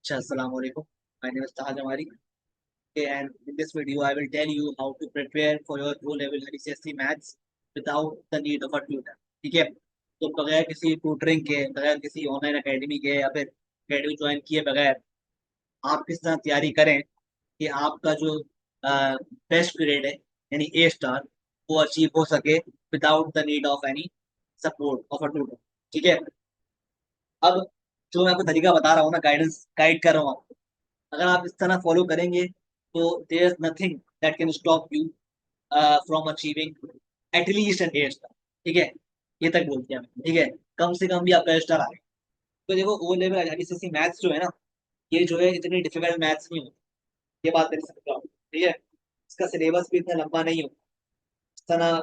Assalamu alaikum. My name is Tahaj Amari. Okay, and in this video, I will tell you how to prepare for your O-level GCSE maths without the need of a tutor. ठीक है? तो बगैर किसी tutoring के, बगैर किसी online academy के या फिर एकेडमी ज्वाइन किए बगैर आप किस तरह तैयारी करें कि आपका जो बेस्ट ग्रेड है यानी ए स्टार वो अचीव हो सके without the need of any support of a tutor. ठीक है? अब जो मैं आपको तरीका बता रहा हूँ ना, गाइड कर रहा हूँ आपको, अगर आप इस तरह फॉलो करेंगे तो there is nothing that can stop you from achieving at least an A star. ठीक है? ये तक बोलते हैं हम, ठीक है? कम से कम भी आपका ए स्टार आए। तो देखो, ओ लेवल एचएससी मैथ्स जो है ना, ये जो है इतनी डिफिकल्ट मैथ्स नहीं होती। ये बात मेरे समझ रहा हूँ। ठीक है? इसका सिलेबस भी इतना लंबा नहीं होता। इस तरह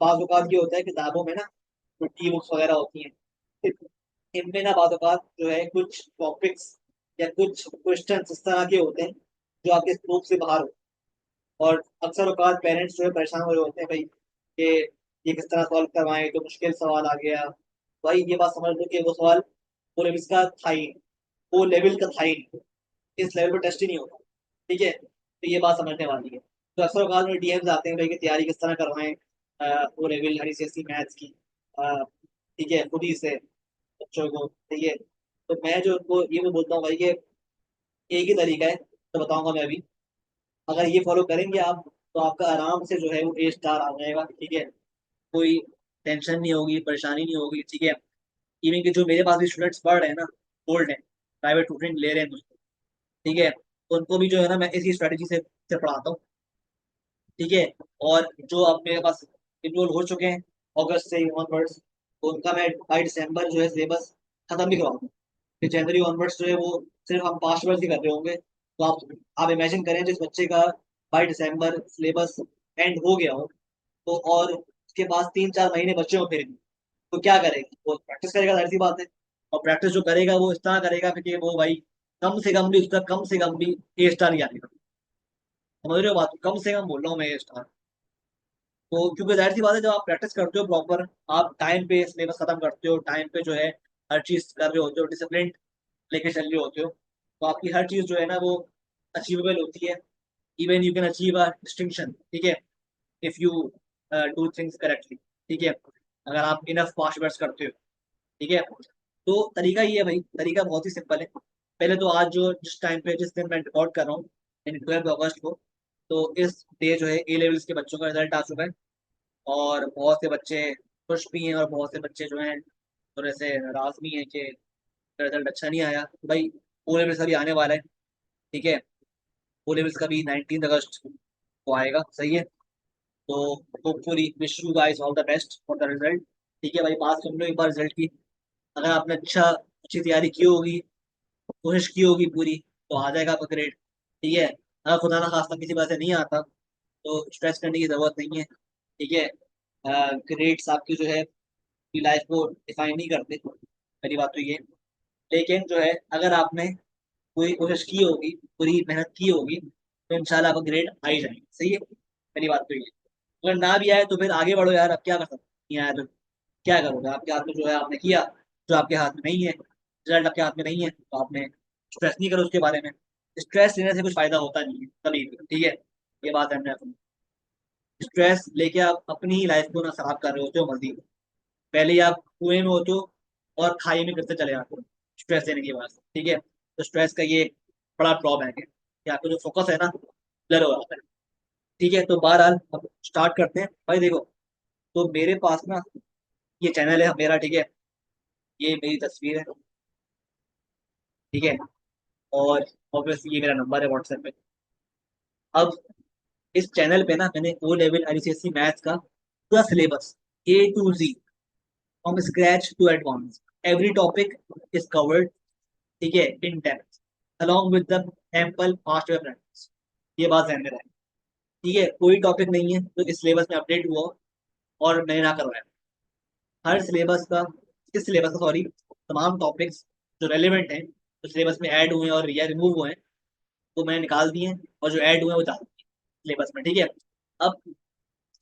बाज़ औक़ात ये होता है किताबों में ना, जो टी बुक्स वगैरह होती हैं, इनमें ना बाज़ औक़ात जो है कुछ टॉपिक्स या कुछ क्वेश्चंस इस तरह के होते हैं जो आपके स्कोप से बाहर हो। और अक्सर औकात पेरेंट्स जो है परेशान हो रहे होते हैं भाई कि ये किस तरह सॉल्व करवाएं, तो मुश्किल सवाल आ गया। भाई ये बात समझ लो कि वो सवाल वो लेवल का था ही नहीं, वो लेवल का था ही नहीं, इस लेवल पर टेस्ट ही नहीं होता। ठीक है? तो ये बात समझने वाली है। तो अक्सर औकात में डीएम्स आते हैं भाई कि तैयारी किस तरह करवाएं वो लेवल हरी सी मैथ्स की। ठीक है, खुद ही से बच्चों को। ठीक है? तो मैं जो उनको ये मैं बोलता हूँ भाई कि एक ही तरीका है, तो बताऊंगा मैं अभी। अगर ये फॉलो करेंगे आप तो आपका आराम से जो है वो ए स्टार आ जाएगा। ठीक है? कोई टेंशन नहीं होगी, परेशानी नहीं होगी। ठीक है? इवन कि जो मेरे पास भी स्टूडेंट्स पढ़ रहे हैं ना, ओल्ड है, प्राइवेट ट्यूटरिंग ले रहे हैं मुझसे। ठीक है? तो उनको भी जो है ना मैं इसी स्ट्रेटेजी से पढ़ाता हूँ। ठीक है? और जो अब मेरे पास इनरोल हो चुके हैं अगस्त से ऑनवर्ड्स, तो उनका मैं बाई दिसंबर जो है सिलेबस खत्म भी करवाऊंगा। फिर जनवरी ऑनवर्ड्स जो है वो सिर्फ हम पास वर्ड ही कर रहे होंगे। तो आप इमेजिन करें जिस बच्चे का बाई दिसंबर सिलेबस एंड हो गया हो, तो और उसके पास 3-4 महीने बच्चे हो फिर भी, तो क्या करेगा? वो प्रैक्टिस करेगा, जाहिर सी बात है। और प्रैक्टिस जो करेगा वो इस तरह करेगा फिर कि वो भाई कम से कम भी उसका कम से कम भी ए स्टार ही आएगा। समझ रहे हो बात? कम से कम बोल रहा हूँ मैं, ए स्टार। तो क्योंकि जाहिर सी बात है, जब आप प्रैक्टिस करते हो प्रॉपर, आप टाइम पे सिलेबस खत्म करते हो, टाइम पे जो है हर चीज कर रहे होते हो, डिसिप्लिन लेके चल रहे होते हो, तो आपकी हर चीज जो है ना वो अचीवेबल होती है। Even you can achieve a distinction. ठीक है? If you do things correctly. ठीक है? अगर आप इनफ पास्ट वर्ड्स करते हो। ठीक है? तो तरीका ये है भाई, तरीका बहुत ही सिंपल है। पहले तो आज जो जिस टाइम पे जिस दिन मैं रिकॉर्ड कर रहा हूँ, यानी 12 अगस्त को, तो इस डे जो है ए लेवल्स के बच्चों का रिजल्ट आ चुका है। और बहुत से बच्चे खुश भी हैं और बहुत से बच्चे जो हैं थोड़े से नाराज भी हैं कि रिजल्ट अच्छा नहीं आया। तो भाई ओ लेवल्स अभी आने वाला है। ठीक है? ओ लेवल्स का भी 19 अगस्त को आएगा। सही है? तो hopefully wish you guys all the best for the result. ठीक है भाई, पास कर लो एक बार रिजल्ट की। अगर आपने अच्छी तैयारी की होगी, कोशिश की होगी पूरी, तो आ जाएगा आपका ग्रेड। ठीक है? अगर खुदा ना खास्ता किसी वजह से नहीं आता तो स्ट्रेस करने की जरूरत नहीं है। ठीक है? ग्रेड्स आपकी जो है लाइफ को डिफाइन नहीं करते, पहली बात तो ये। लेकिन जो है अगर आपने पूरी कोशिश की होगी, पूरी मेहनत की होगी, तो इंशाल्लाह आपका ग्रेड आ ही जाएगा। सही है? पहली बात तो ये। अगर ना भी आए तो फिर आगे बढ़ो यार, अब क्या कर सकते हैं? नहीं आया तो क्या करोगे? आपके हाथ में जो है आपने किया, जो आपके हाथ में नहीं है, रिजल्ट आपके हाथ में नहीं है, तो आपने स्ट्रेस नहीं करो उसके बारे में। स्ट्रेस लेने से कुछ फायदा होता नहीं है कभी भी। ठीक है? ये बात है। हमने स्ट्रेस लेके आप अपनी ही लाइफ को ना खराब कर रहे होते हो मजीद। पहले ही आप कुएं में होते हो और खाई में गिरते चले जाते हो स्ट्रेस लेने की वजह से। ठीक है? तो स्ट्रेस का ये बड़ा ड्रॉबैक है कि आपका जो फोकस है ना, ब्लर हो जाता है। ठीक है? तो बहरहाल अब स्टार्ट करते हैं भाई। देखो, तो मेरे पास ना ये चैनल है मेरा। ठीक है? ये मेरी तस्वीर है। ठीक है? और ऑब्वियसली ये मेरा नंबर है व्हाट्सएप पे। अब इस चैनल पे ना मैंने ओ लेवल आईसीएससी मैथ्स का पूरा syllabus A to Z, from scratch to advance, every topic is covered. ठीक है? In depth along with the ample past year practice। ये बात ध्यान में रहे। ठीक है? कोई टॉपिक नहीं है जो इस सिलेबस में अपडेट हुआ हो और मैंने ना करवाया। हर सिलेबस का इस सिलेबस का सॉरी, तमाम टॉपिक्स जो रेलिवेंट हैं, जो सिलेबस में ऐड हुए हैं और या रिमूव हुए हैं, वो मैंने निकाल दिए हैं, और जो ऐड हुए हैं वो डाल दिए सिलेबस में। ठीक है? अब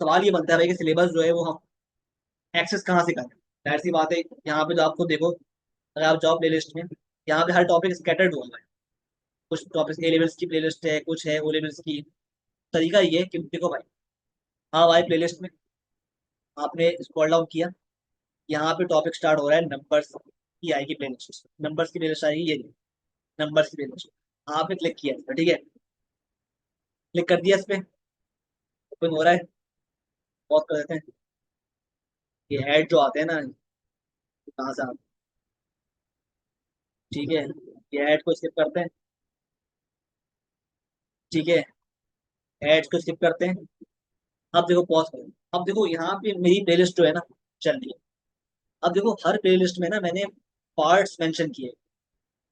सवाल ये बनता है भाई कि सिलेबस जो है वो हम एक्सेस कहाँ से करें? जाहिर सी बात है, यहाँ पे जो आपको देखो, अगर आप जाओ प्ले लिस्ट में, यहाँ पे हर टॉपिक स्कैटर्ड हुआ है। कुछ टॉपिक्स ए लेवल्स की प्लेलिस्ट है, कुछ है ओ लेवल्स की। तरीका ये है कि देखो भाई, हाँ भाई, प्लेलिस्ट में आपने स्क्रॉल डाउन किया, यहाँ पे टॉपिक स्टार्ट हो रहा है नंबर्स की, आएगी प्लेलिस्ट, नंबर्स की प्लेलिस्ट आएगी, ये नंबर्स की प्लेलिस्ट। आपने क्लिक किया इस पर, ठीक है, क्लिक कर दिया इस पे, ओपन हो रहा है, पॉज कर देते हैं। ये ऐड जो आते हैं ना, कहाँ से आते हैं, ठीक है, ये ऐड को स्किप करते हैं, ठीक है, ऐड को स्किप करते हैं। अब देखो पॉज करो, अब देखो यहाँ पे मेरी प्लेलिस्ट जो है ना चल रही है। अब देखो हर प्लेलिस्ट में ना मैंने पार्ट्स मेंशन किए,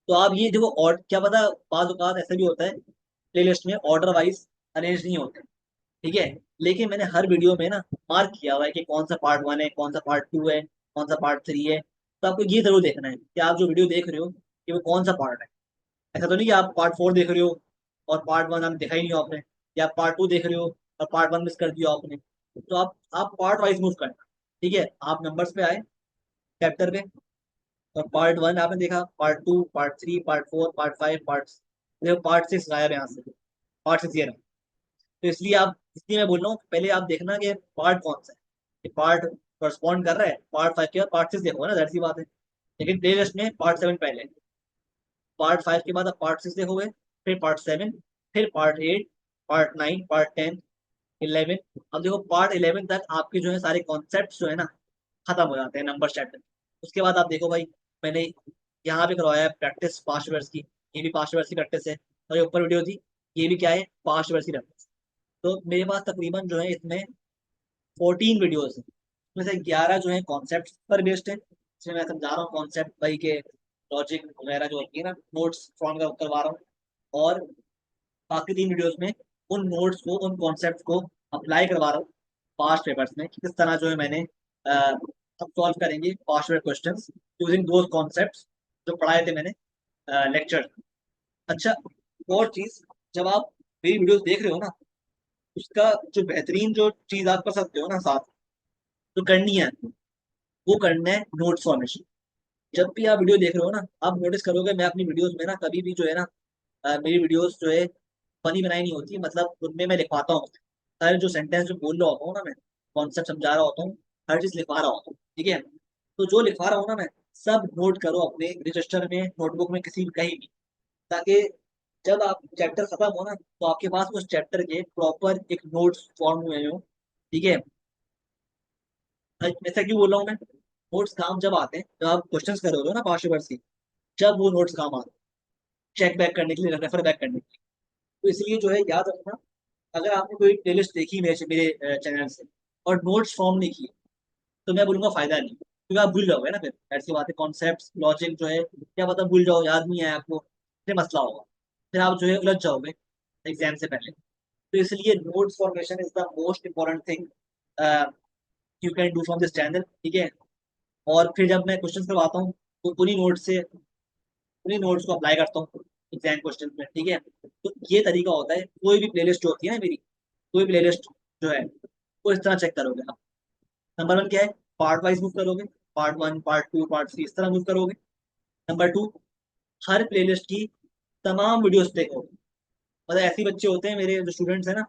तो आप ये देखो, और क्या पता बाज़ औक़ात ऐसा भी होता है प्लेलिस्ट में ऑर्डर वाइज अरेंज नहीं होते, ठीक है, लेकिन मैंने हर वीडियो में ना मार्क किया हुआ है कि कौन सा पार्ट 1 है, कौन सा पार्ट 2 है, कौन सा पार्ट 3 है। तो आपको ये जरूर देखना है कि आप जो वीडियो देख रहे हो कि वो कौन सा पार्ट है। ऐसा तो नहीं कि आप पार्ट 4 देख रहे हो और पार्ट 1 आप देखा ही नहीं हो आपने, या पार्ट 2 देख रहे हो और पार्ट 1 मिस कर दिया आपने। तो आप पार्ट वाइज मूव करना, ठीक है। आप नंबर्स पे आए, चैप्टर पे, और पार्ट 1 आपने देखा, पार्ट 2, पार्ट 3, पार्ट 4, पार्ट 5, देखो पार्ट 6 गायब है यहाँ से, पार्ट 6 ये रहा। तो इसलिए मैं बोल रहा हूँ पहले आप देखना कि पार्ट कौन सा है, कि पार्ट करस्पॉन्ड कर रहा है पार्ट 5 के बाद पार्ट 6 देखोगे ना, जाहिर सी बात है। लेकिन प्ले लिस्ट में पार्ट 7 पहले, पार्ट 5 के बाद आप पार्ट 6 देखोगे, फिर पार्ट 7, फिर पार्ट 8, पार्ट 9, पार्ट 10, 11। अब देखो पार्ट 11 तक आपके जो है सारे कॉन्सेप्ट जो है ना खत्म हो जाते हैं नंबर चैप्टर। उसके बाद आप देखो भाई, मैंने यहाँ पे करवाया है प्रैक्टिस पास्ट वर्ड्स की, ये भी पास्ट वर्ड्स की प्रैक्टिस है। और ये ऊपर वीडियो थी, ये भी क्या है, पास्ट वर्ड्स की प्रैक्टिस। तो मेरे पास तकरीबन जो है इसमें 14 वीडियोस हैं, उसमें से 11 जो है कॉन्सेप्ट पर बेस्ड है, इसमें मैं समझा रहा हूँ कॉन्सेप्ट भाई के, लॉजिक वगैरह जो होती है ना, नोट्स फॉर्म करवा रहा हूँ। और बाकी 3 वीडियोस में उन नोट्स को, उन कॉन्सेप्ट को अप्लाई करवा रहा हूँ पास्ट पेपर्स में, कि किस तरह जो है मैंने अब सॉल्व करेंगे past paper question using those concept जो पढ़ाए थे मैंने लेक्चर। अच्छा, और चीज, जब आप मेरी वीडियोस देख रहे हो ना, उसका जो बेहतरीन जो चीज आप कर सकते हो ना साथ, तो करनी है, वो करना है नोट्स फॉर्मेशन। जब भी आप वीडियो देख रहे हो ना, आप नोटिस करोगे मैं अपनी वीडियोस में ना कभी भी जो है ना, मेरी वीडियोस जो है फनी बनाई नहीं होती, मतलब उनमें मैं लिखवाता हूँ सारे जो सेंटेंस जो बोल रहा होता हूँ ना मैं, कॉन्सेप्ट समझा रहा होता हूँ, हर चीज लिखवा रहा होता हूँ, ठीक है। तो जो लिखवा रहा हूँ ना मैं, सब नोट करो अपने रजिस्टर में, नोटबुक में, किसी भी कहीं भी, ताकि जब आप चैप्टर खत्म हो ना, तो आपके पास उस चैप्टर के प्रॉपर एक नोट्स फॉर्म हुए हो, ठीक है। ऐसा क्यों बोल रहा हूँ मैं, नोट्स काम जब आते हैं जब आप क्वेश्चंस कर रहे हो ना पांच पेपर्स की, जब वो नोट्स काम आते हैं चेक बैक करने के लिए, रेफर बैक करने के लिए। तो इसलिए जो है याद रखना, अगर आपने कोई प्लेलिस्ट देखी मेरे मेरे चैनल से और नोट्स फॉर्म नहीं किए, तो मैं बोलूंगा फायदा नहीं, क्योंकि आप भूल जाओगे ना, फिर ऐसी बातें, कॉन्सेप्ट लॉजिक जो है क्या पता भूल जाओ, याद नहीं आया आपको, फिर मसला होगा, फिर आप जो है उलझ जाओगे एग्जाम से पहले। तो इसलिए notes formation is the most important thing you can do from this channel, ठीक है। और फिर जब मैं क्वेश्चन करवाता हूँ, तो उन्हीं नोट्स को अप्लाई करता हूँ एग्जाम क्वेश्चन में, ठीक है। तो ये तरीका होता है, कोई भी प्लेलिस्ट जो होती है ना मेरी, कोई प्लेलिस्ट जो है वो इस तरह चेक करोगे आप। नंबर 1 क्या है, पार्ट वाइज मूव करोगे, पार्ट 1, पार्ट 2, पार्ट 3, इस तरह मूव करोगे। नंबर 2, हर प्लेलिस्ट की तमाम वीडियोस देखोगे। मतलब ऐसे बच्चे होते हैं मेरे जो स्टूडेंट्स हैं ना,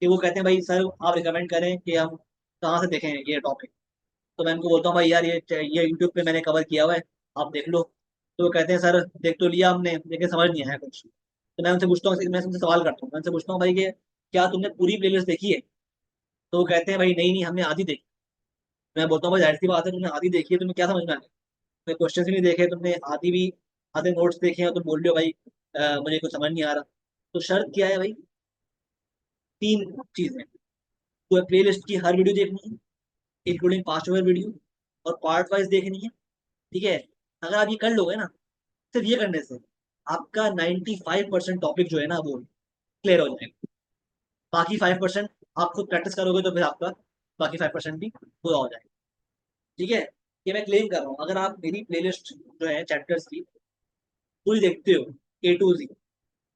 कि वो कहते हैं भाई सर आप रिकमेंड करें कि हम कहाँ से देखें ये टॉपिक। तो मैं उनको बोलता हूँ भाई यार ये यूट्यूब पे मैंने कवर किया हुआ है, आप देख लो। तो वो कहते हैं सर देख तो लिया हमने, लेकिन समझ नहीं आया कुछ। तो मैं उनसे सवाल करता हूँ, मैं उनसे पूछता हूँ भाई कि क्या तुमने पूरी प्लेलिस्ट देखी है? तो वो कहते हैं भाई नहीं नहीं, हमने आधी देखी। मैं बोलता हूँ भाई जाहिर सी बात है, तुमने आधी देखी है, तुम्हें क्या समझ में आया? तुमने क्वेश्चन भी नहीं देखे, तुमने आधे नोट्स देखे हैं, तुम बोल रहे हो भाई मुझे कुछ समझ नहीं आ रहा। तो शर्त क्या है भाई, 3 चीजें, तो प्ले लिस्ट की हर वीडियो देखनी है, इंक्लूडिंग पास्ट ओवर वीडियो, और पार्ट वाइज देखनी है, ठीक है। अगर आप ये कर लोगे ना, सिर्फ ये करने से आपका 95% टॉपिक जो है ना वो क्लियर हो जाएगा। बाकी 5% आप खुद प्रैक्टिस करोगे तो फिर आपका बाकी 5% भी पूरा हो जाएगा, ठीक है। ये मैं क्लेम कर रहा हूँ, अगर आप मेरी प्लेलिस्ट जो है चैप्टर्स की पूरी देखते हो, A to Z,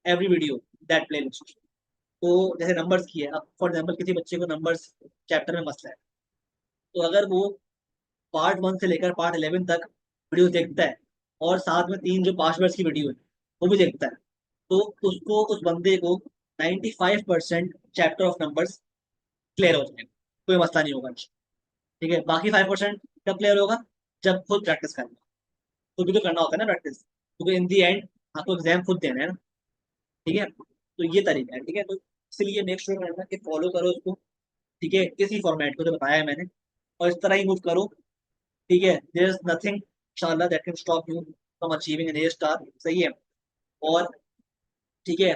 every video, that playlist. तो जैसे नंबर्स की है, अब फॉर एग्जाम्पल किसी बच्चे को नंबर्स चैप्टर में मसला है, तो अगर वो पार्ट 1 से लेकर पार्ट 11 तक वीडियो देखता है, और साथ में 3 जो पास्ट वर्ड्स की वीडियो है वो भी देखता है, तो उसको, उस बंदे को 95% चैप्टर ऑफ नंबर्स क्लियर हो जाएगा, कोई मसला नहीं होगा। ठीक है, बाकी 5% कब क्लियर होगा, जब खुद प्रैक्टिस करना, खुद भी तो करना होता है ना प्रैक्टिस, क्योंकि इन दी एंड आपको एग्जाम खुद देना है ना। ठीक है, तो ये तरीका है। ठीक है, तो इसलिए मेक श्योर करना कि फॉलो करो उसको। ठीक है, इसी फॉर्मेट को जो बताया है मैंने, और इस तरह ही मूव करो। ठीक है, देयर इज नथिंग इंशाल्लाह that can stop you from achieving an A star. सही है। और ठीक है,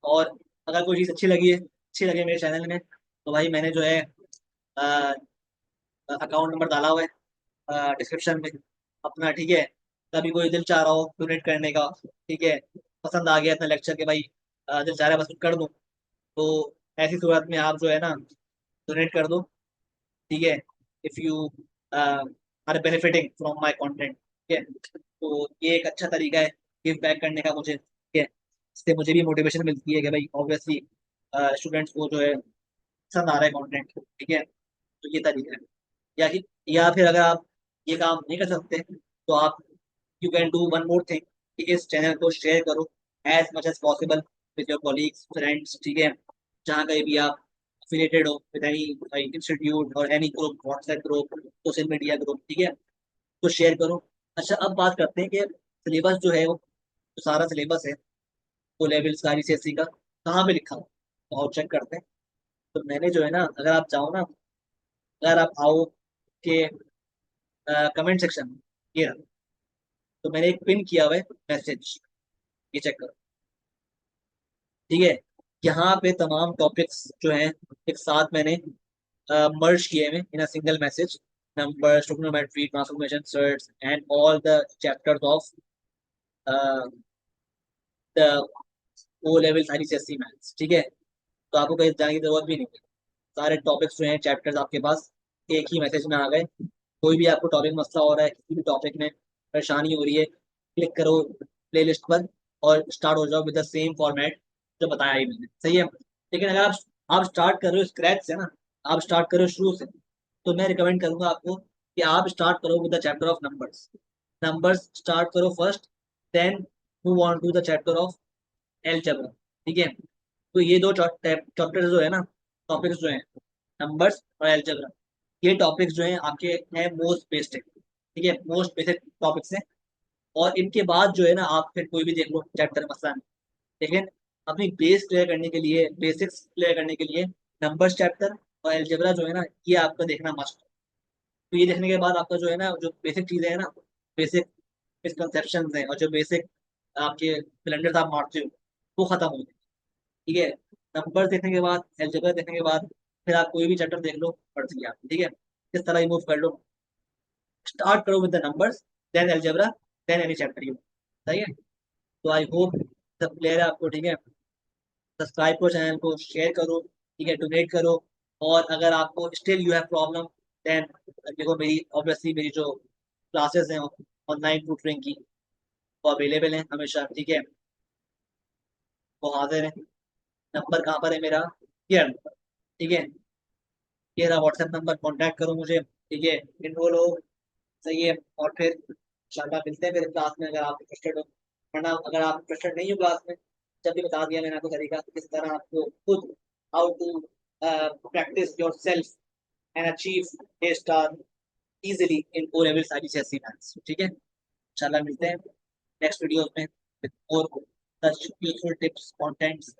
और अगर कोई चीज़ अच्छी लगे मेरे चैनल में, तो भाई मैंने जो है अकाउंट नंबर डाला हुआ है डिस्क्रिप्शन में अपना। ठीक है, कभी कोई दिल चाह रहा हो डोनेट करने का, ठीक है, पसंद आ गया इतना लेक्चर के भाई, दिल चाह रहा है बस कर दूं, तो ऐसी सूरत में आप जो है ना डोनेट कर दो। ठीक है, if you are benefiting from my content. ठीक है, तो ये एक अच्छा तरीका है गिव बैक करने का मुझे। ठीक है, इससे मुझे भी मोटिवेशन मिलती है कि भाई ऑब्वियसली स्टूडेंट्स को जो है पसंद आ रहा है कंटेंट। ठीक है, तो ये तरीका है। या कि, या फिर अगर आप ये काम नहीं कर सकते, तो आप, you can do one more thing, कि इस चैनल को शेयर करो as much as possible with your colleagues friends. ठीक है, जहाँ कहीं भी आप affiliated हो विद एनी इंस्टीट्यूट और any group, WhatsApp group, social media group. ठीक है, तो शेयर करो। अच्छा, अब बात करते हैं कि सिलेबस जो है वो, जो सारा सिलेबस है वो लेवल्स का ICSE का कहाँ पे लिखा हुआ, तो आओ चेक करते हैं। तो मैंने जो है ना, अगर आप चाहो ना, अगर आप आओ के कमेंट सेक्शन में, ये रहा, तो मैंने एक पिन किया हुआ है मैसेज, ये चेक करो। ठीक है, यहाँ पे तमाम टॉपिक्स जो हैं एक साथ मैंने मर्ज किए हुए in a single message, number, trigonometry, transformation, surds and all the chapters of the O level ICSE maths. ठीक है, तो आपको कहीं जाने की जरूरत भी नहीं है, सारे टॉपिक्स जो हैं, चैप्टर्स आपके पास एक ही मैसेज में आ गए। कोई भी आपको टॉपिक मसला हो रहा है, किसी भी टॉपिक में परेशानी हो रही है, क्लिक करो प्लेलिस्ट पर और स्टार्ट हो जाओ विद द सेम फॉर्मेट जो बताया ही मैंने। सही है। लेकिन अगर आप स्टार्ट कर रहे हो स्क्रैच से ना, आप स्टार्ट करो शुरू से, तो मैं रिकमेंड करूंगा आपको कि आप स्टार्ट करो with the chapter of numbers. Numbers start करो first, then move on to the chapter of algebra. ठीक है, तो ये दो चैप्टर जो है ना, टॉपिक्स जो हैं, नंबर्स और एलजेब्रा, ये टॉपिक्स जो हैं आपके हैं मोस्ट बेसिक। ठीक है, मोस्ट बेसिक टॉपिक्स हैं। और इनके बाद जो है ना, आप फिर कोई भी देख लो चैप्टर, मसला नहीं। लेकिन अपनी बेस क्लियर करने के लिए, बेसिक्स क्लियर करने के लिए, नंबर्स चैप्टर और एलजेब्रा जो है ना, ये आपका देखना मस्ट। तो ये देखने के बाद आपका जो है ना, जो बेसिक चीजें हैं ना, बेसिक मिसकंसेप्शन हैं, और जो बेसिक आपके ब्लंडर्स आप मारते हो, वो खत्म हो जाए। ठीक है, नंबर देखने के बाद, एलजेब्रा देखने के बाद, फिर आप कोई भी चैप्टर देख लो, पढ़ लिया। ठीक है, इस तरह ही मूव कर लो। स्टार्ट करो with the numbers, then algebra, then any chapter you. सही है। तो आई होप सब क्लियर है आपको। ठीक है, सब्सक्राइब करो चैनल को, शेयर करो। ठीक है, डोनेट करो। और अगर आपको still you have problem, then देखो मेरी ऑब्वियसली मेरी जो क्लासेस हैं ऑनलाइन ट्यूटरिंग की, वो अवेलेबल हैं हमेशा। ठीक है, वो हाजिर है। नंबर कहाँ पर है मेरा, ये नंबर। ठीक है, ये रहा व्हाट्सएप नंबर, कॉन्टैक्ट करो मुझे। ठीक है, इनरोल हो। सही है, और फिर इंशाल्लाह मिलते हैं फिर क्लास में, अगर आप इंटरेस्टेड हो। वरना अगर आप इंटरेस्टेड नहीं हो क्लास में, जब भी बता दिया मैंने आपको तरीका किस तरह आपको खुद, how to practise yourself and achieve a star easily in O level ICSE maths. ठीक है, इंशाल्लाह मिलते हैं नेक्स्ट वीडियो में with more such useful tips, contents